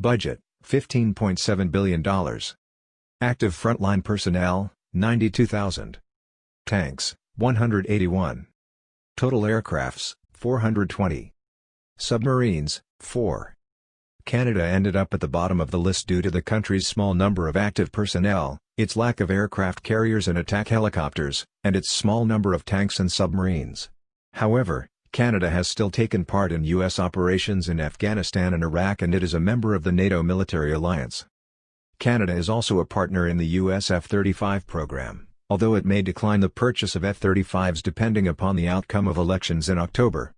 Budget, $15.7 billion. Active frontline personnel, 92,000. Tanks, 181. Total aircrafts, 420. Submarines, 4. Canada ended up at the bottom of the list due to the country's small number of active personnel, its lack of aircraft carriers and attack helicopters, and its small number of tanks and submarines. However, Canada has still taken part in U.S. operations in Afghanistan and Iraq, and it is a member of the NATO military alliance. Canada is also a partner in the U.S. F-35 program, although it may decline the purchase of F-35s depending upon the outcome of elections in October.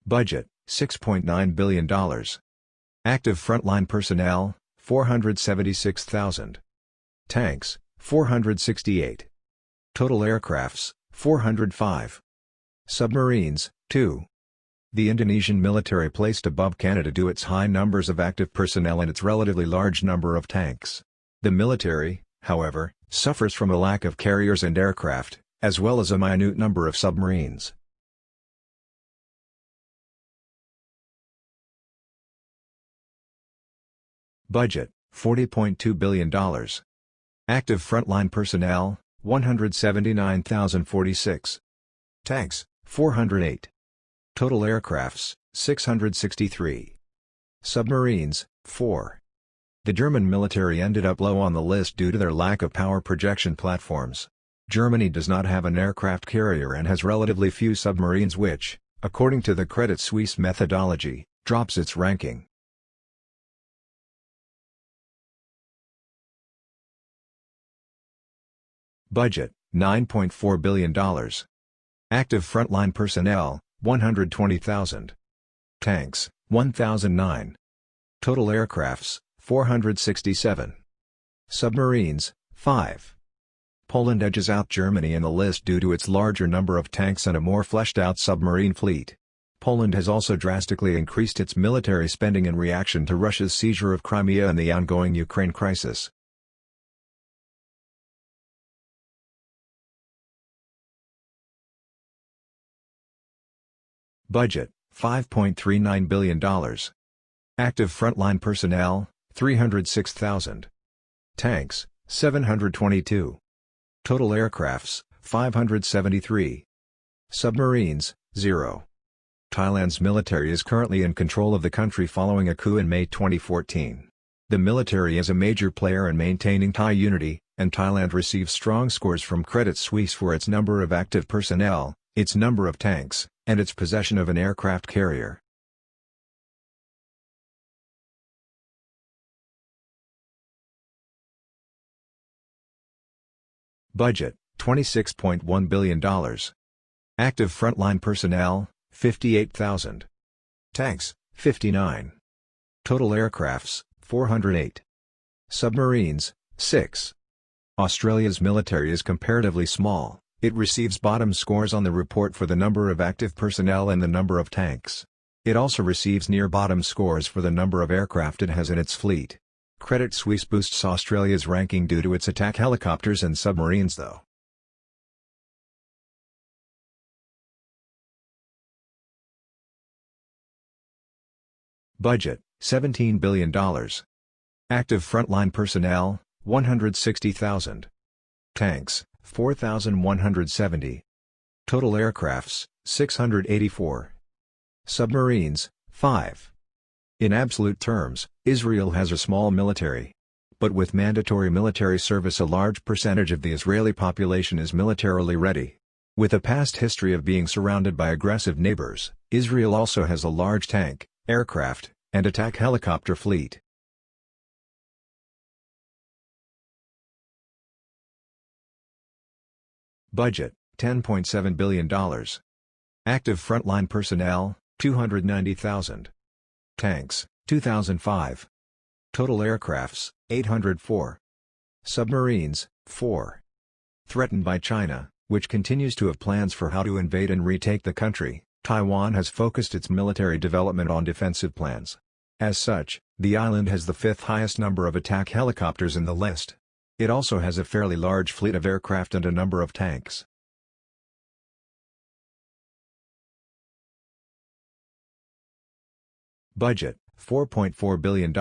Budget, $6.9 billion. Active frontline personnel, 476,000. Tanks, 468. Total aircrafts, 405. Submarines, 2. The Indonesian military placed above Canada due to its high numbers of active personnel and its relatively large number of tanks. The military, however, suffers from a lack of carriers and aircraft, as well as a minute number of submarines. Budget, $40.2 billion. Active frontline personnel, 179,046. Tanks, 408. Total aircrafts, 663. Submarines, 4. The German military ended up low on the list due to their lack of power projection platforms. Germany does not have an aircraft carrier and has relatively few submarines, which, according to the Credit Suisse methodology, drops its ranking. Budget, $9.4 billion. Active frontline personnel, 120,000. Tanks, 1,009. Total aircrafts, 467. Submarines, 5. Poland edges out Germany in the list due to its larger number of tanks and a more fleshed-out submarine fleet. Poland has also drastically increased its military spending in reaction to Russia's seizure of Crimea and the ongoing Ukraine crisis. Budget, $5.39 billion. Active frontline personnel, 306,000. Tanks, 722. Total aircrafts, 573. Submarines, 0. Thailand's military is currently in control of the country following a coup in May 2014. The military is a major player in maintaining Thai unity, and Thailand receives strong scores from Credit Suisse for its number of active personnel, its number of tanks, and its possession of an aircraft carrier. Budget, $26.1 billion. Active frontline personnel, 58,000. Tanks, 59. Total aircrafts, 408. Submarines, 6. Australia's military is comparatively small. It receives bottom scores on the report for the number of active personnel and the number of tanks. It also receives near bottom scores for the number of aircraft it has in its fleet. Credit Suisse boosts Australia's ranking due to its attack helicopters and submarines, though. Budget, $17 billion. Active frontline personnel, 160,000. Tanks, 4,170. Total aircrafts, 684. Submarines, 5. In absolute terms, Israel has a small military. But with mandatory military service, a large percentage of the Israeli population is militarily ready. With a past history of being surrounded by aggressive neighbors, Israel also has a large tank, aircraft, and attack helicopter fleet. Budget, $10.7 billion. Active frontline personnel, 290,000. Tanks, 2,005. Total aircrafts, 804. Submarines, 4. Threatened by China, which continues to have plans for how to invade and retake the country, Taiwan has focused its military development on defensive plans. As such, the island has the 5th highest number of attack helicopters in the list. It also has a fairly large fleet of aircraft and a number of tanks. Budget, $4.4 billion.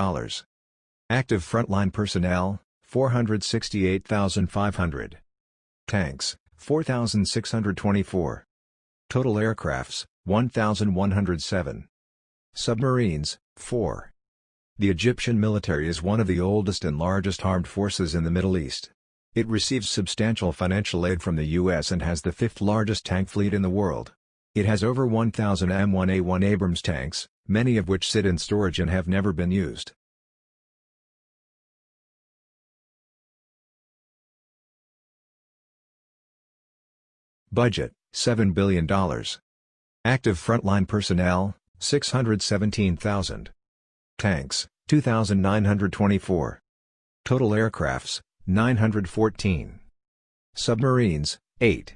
Active frontline personnel, 468,500. Tanks, 4,624. Total aircrafts, 1,107. Submarines, 4. The Egyptian military is one of the oldest and largest armed forces in the Middle East. It receives substantial financial aid from the U.S. and has the fifth largest tank fleet in the world. It has over 1,000 M1A1 Abrams tanks, many of which sit in storage and have never been used. Budget, $7 billion. Active frontline personnel, 617,000. Tanks, 2,924. Total aircrafts, 914. Submarines, 8.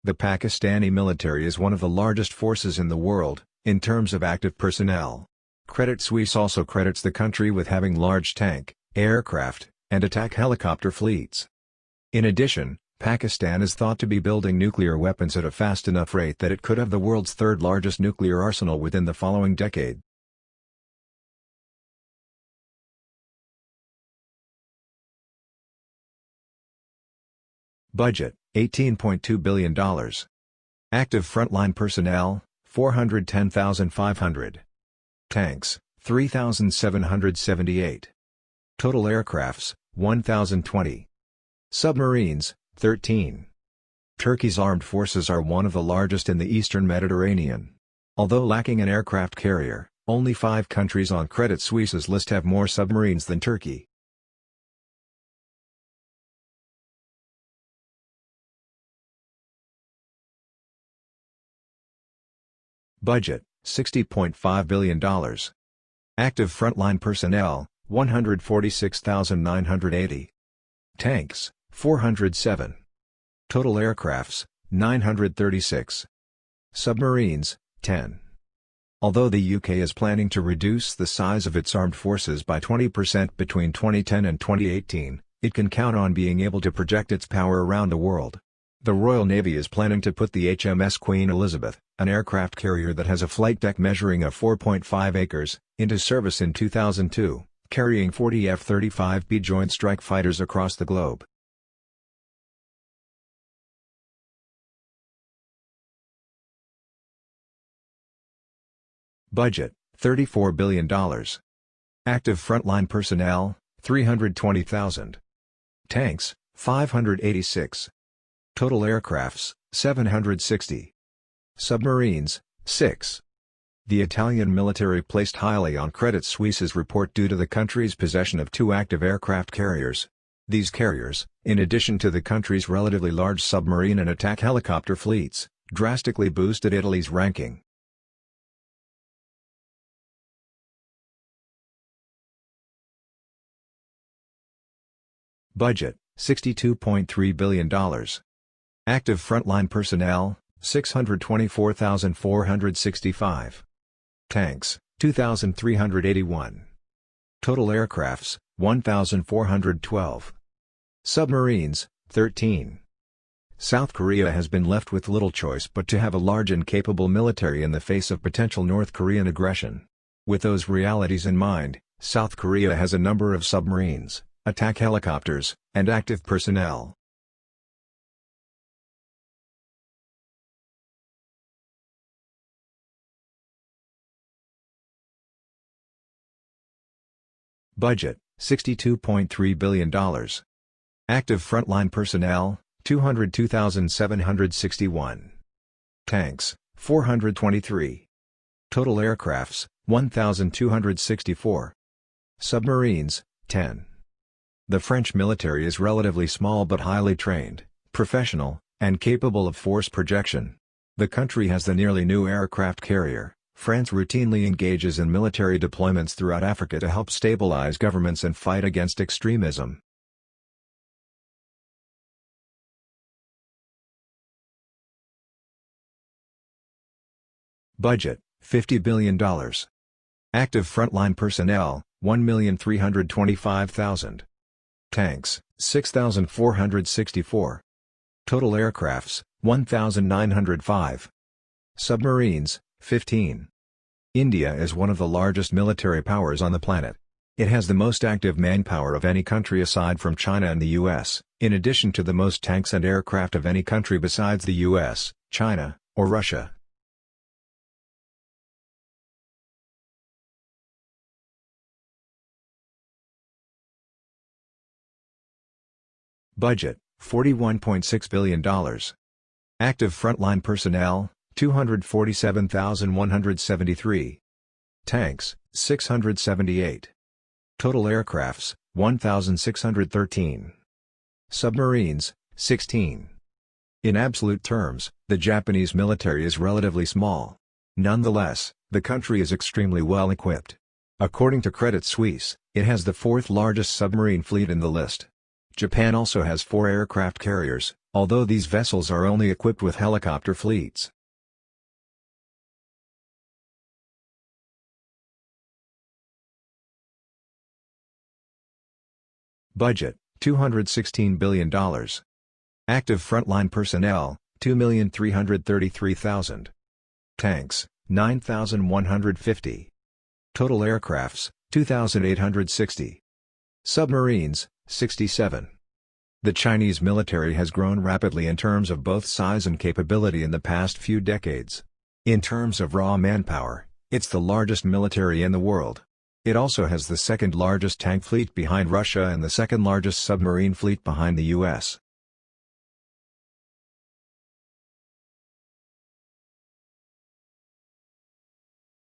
The Pakistani military is one of the largest forces in the world, in terms of active personnel. Credit Suisse also credits the country with having large tank, aircraft, and attack helicopter fleets. In addition, Pakistan is thought to be building nuclear weapons at a fast enough rate that it could have the world's third largest nuclear arsenal within the following decade. Budget, $18.2 billion. Active frontline personnel, 410,500. Tanks, 3,778. Total aircrafts, 1,020. Submarines, 13. Turkey's armed forces are one of the largest in the eastern Mediterranean. Although lacking an aircraft carrier, only 5 countries on Credit Suisse's list have more submarines than Turkey. Budget, $60.5 billion. Active frontline personnel, 146,980. Tanks, 407. Total aircrafts, 936. Submarines, 10. Although the UK is planning to reduce the size of its armed forces by 20% between 2010 and 2018, it can count on being able to project its power around the world. The Royal Navy is planning to put the HMS Queen Elizabeth, an aircraft carrier that has a flight deck measuring 4.5 acres, into service in 2002, carrying 40 F-35B Joint Strike Fighters across the globe. Budget, $34 billion. Active frontline personnel, 320,000. Tanks, 586. Total aircrafts, 760. Submarines, 6. The Italian military placed highly on Credit Suisse's report due to the country's possession of 2 active aircraft carriers. These carriers, in addition to the country's relatively large submarine and attack helicopter fleets, drastically boosted Italy's ranking. Budget, $62.3 billion. Active frontline personnel, 624,465. Tanks, 2,381. Total aircrafts, 1,412. Submarines, 13. South Korea has been left with little choice but to have a large and capable military in the face of potential North Korean aggression. With those realities in mind, South Korea has a number of submarines, attack helicopters, and active personnel. Budget, $62.3 billion. Active frontline personnel, 202,761. Tanks, 423. Total aircrafts, 1,264. Submarines, 10. The French military is relatively small but highly trained, professional, and capable of force projection. The country has the nearly new aircraft carrier. France routinely engages in military deployments throughout Africa to help stabilize governments and fight against extremism. Budget, $50 billion. Active frontline personnel, 1,325,000. Tanks, 6,464. Total aircrafts, 1,905. Submarines, 15. India is one of the largest military powers on the planet. It has the most active manpower of any country aside from China and the US, in addition to the most tanks and aircraft of any country besides the US, China, or Russia. Budget, $41.6 billion. Active frontline personnel, 247,173. Tanks, 678. Total aircrafts, 1,613. Submarines, 16. In absolute terms, the Japanese military is relatively small. Nonetheless, the country is extremely well equipped. According to Credit Suisse, it has the fourth largest submarine fleet in the list. Japan also has 4 aircraft carriers, although these vessels are only equipped with helicopter fleets. Budget, $216 billion. Active frontline personnel, 2,333,000. Tanks, 9,150. Total aircrafts, 2,860. Submarines, 67. The Chinese military has grown rapidly in terms of both size and capability in the past few decades. In terms of raw manpower, it's the largest military in the world. It also has the second largest tank fleet behind Russia and the second largest submarine fleet behind the US.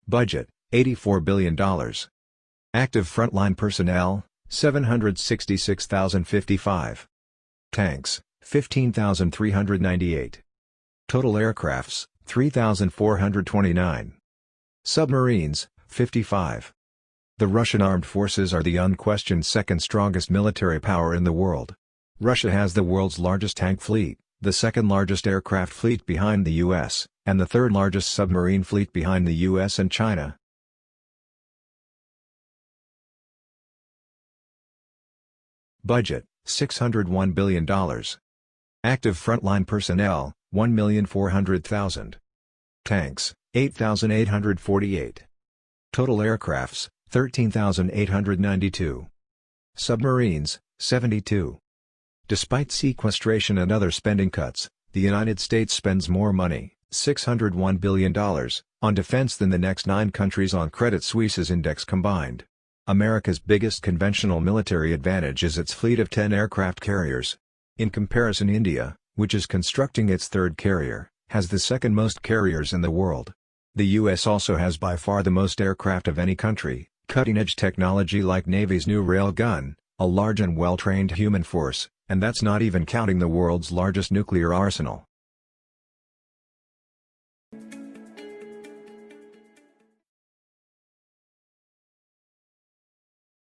Budget, $84 billion. Active frontline personnel, 766,055. Tanks, 15,398. Total aircrafts, 3,429. Submarines, 55. The Russian armed forces are the unquestioned second strongest military power in the world. Russia has the world's largest tank fleet, the second largest aircraft fleet behind the US, and the third largest submarine fleet behind the US and China. Budget, $601 billion. Active frontline personnel, 1,400,000. Tanks, 8,848. Total aircrafts, 13,892. Submarines, 72. Despite sequestration and other spending cuts, the United States spends more money, $601 billion, on defense than the next 9 countries on Credit Suisse's index combined. America's biggest conventional military advantage is its fleet of 10 aircraft carriers. In comparison, India, which is constructing its third carrier, has the second most carriers in the world. The US also has by far the most aircraft of any country, cutting-edge technology like Navy's new railgun, a large and well-trained human force, and that's not even counting the world's largest nuclear arsenal.